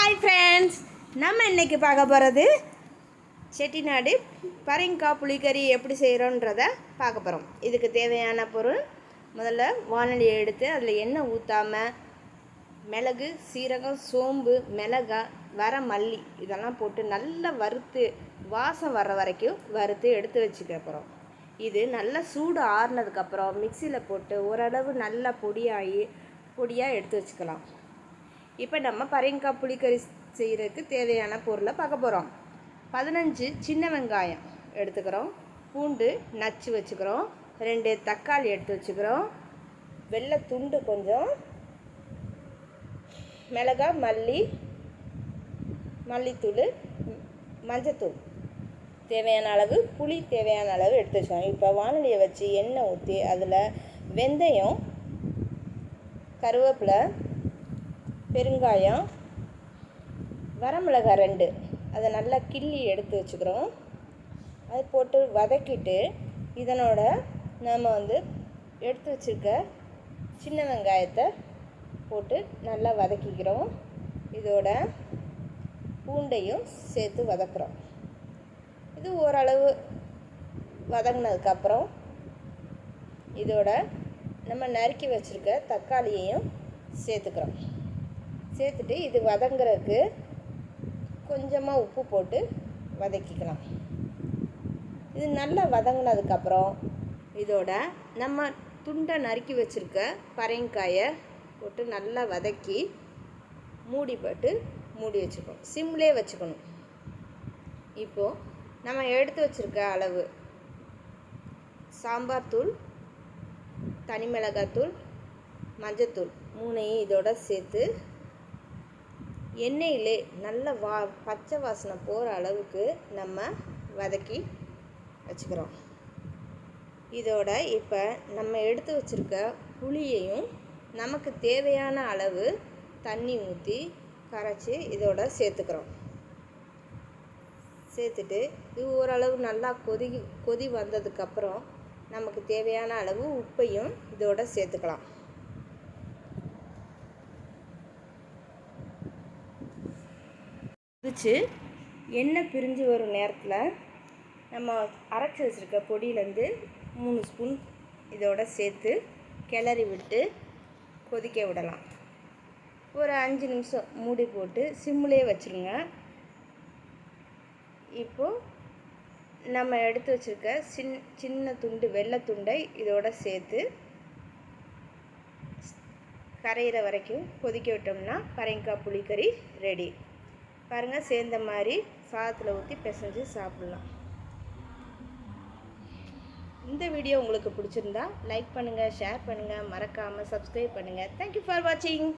Hi friends, நம்ம இன்றைக்கி பார்க்க போகிறது செட்டிநாடு பரங்கிக்காய் புளிக்கறி எப்படி செய்கிறோன்றத பார்க்க போகிறோம். இதுக்கு தேவையான பொருள், முதல்ல வானொலியை எடுத்து அதில் எண்ணெய் ஊற்றாமல் மிளகு, சீரகம், சோம்பு, மிளகாய், மல்லி இதெல்லாம் போட்டு நல்லா வறுத்து வாசம் வர்ற வரைக்கும் வறுத்து எடுத்து வச்சுக்க போகிறோம். இது நல்லா சூடு ஆறுனதுக்கப்புறம் மிக்சியில் போட்டு ஓரளவு நல்லா பொடியாக எடுத்து வச்சுக்கலாம். இப்போ நம்ம பரங்கிக்காய் புளிக்கறி செய்கிறதுக்கு தேவையான பொருளை பார்க்க போகிறோம். 15 சின்ன வெங்காயம் எடுத்துக்கிறோம், பூண்டு நச்சு வச்சுக்கிறோம், 2 தக்காளி எடுத்து வச்சுக்கிறோம், வெள்ளை துண்டு கொஞ்சம், மிளகாய், மல்லித்தூள், மஞ்சத்தூள் தேவையான அளவு, புளி தேவையான அளவு எடுத்து வச்சுக்கோங்க. இப்போ வானொலியை வச்சு எண்ணெய் ஊற்றி அதில் வெந்தயம், கருவேப்பிலை, பெருங்காயம், வரமிளகாய் 2 அதை நல்லா கிள்ளி எடுத்து வச்சுக்கிறோம். அது போட்டு வதக்கிட்டு இதனோட நாம் எடுத்து வச்சுருக்க சின்ன வெங்காயத்தை போட்டு நல்லா வதக்கிக்கிறோம். இதோட பூண்டையும் சேர்த்து வதக்குறோம். இது ஓரளவு வதங்கினதுக்கப்புறம் இதோட நம்ம நறுக்கி வச்சுருக்க தக்காளியையும் சேர்த்துக்கிறோம். சேர்த்துட்டு இது வதங்குறதுக்கு கொஞ்சமாக உப்பு போட்டு வதக்கிக்கலாம். இது நல்லா வதங்கினதுக்கப்புறம் இதோட நம்ம துண்டை நறுக்கி வச்சுருக்க பரங்கிக்காயை போட்டு நல்லா வதக்கி மூடி வச்சுக்கணும். சிம்லே வச்சுக்கணும். இப்போது நம்ம எடுத்து வச்சுருக்க அளவு சாம்பார் தூள், தனி மிளகாத்தூள், மஞ்சத்தூள் 3ஐயும் இதோட சேர்த்து எண்ணெயிலே நல்ல பச்சை வாசனை போகிற அளவுக்கு நம்ம வதக்கி வச்சுக்கிறோம். இதோட இப்போ நம்ம எடுத்து வச்சுருக்க புளியையும் நமக்கு தேவையான அளவு தண்ணி ஊற்றி கரைச்சி இதோட சேர்த்துக்கிறோம். சேர்த்துட்டு இது ஓரளவு நல்லா கொதி வந்ததுக்கப்புறம் நமக்கு தேவையான அளவு உப்பையும் இதோட சேர்த்துக்கலாம். பிடிச்சி எண்ணெய் பிரிஞ்சு வரும் நேரத்தில் நம்ம அரைச்சி வச்சுருக்க பொடியிலேருந்து 3 ஸ்பூன் இதோட சேர்த்து கிளறி விட்டு கொதிக்க விடலாம். ஒரு 5 நிமிஷம் மூடி போட்டு சிம்மிலே வச்சுருங்க. இப்போது நம்ம எடுத்து வச்சுருக்க சின்ன துண்டு வெள்ளை துண்டை இதோட சேர்த்து கரையிற வரைக்கும் கொதிக்க விட்டோம்னா பரங்கிக்காய் புளிக்கறி ரெடி. பாருங்கள், சேர்ந்த மாதிரி சாதத்தில் ஊற்றி பிசைஞ்சு சாப்பிட்லாம். இந்த வீடியோ உங்களுக்கு பிடிச்சிருந்தா லைக் பண்ணுங்கள், ஷேர் பண்ணுங்கள், மறக்காமல் சப்ஸ்கிரைப் பண்ணுங்கள். தேங்க்யூ ஃபார் வாட்சிங்.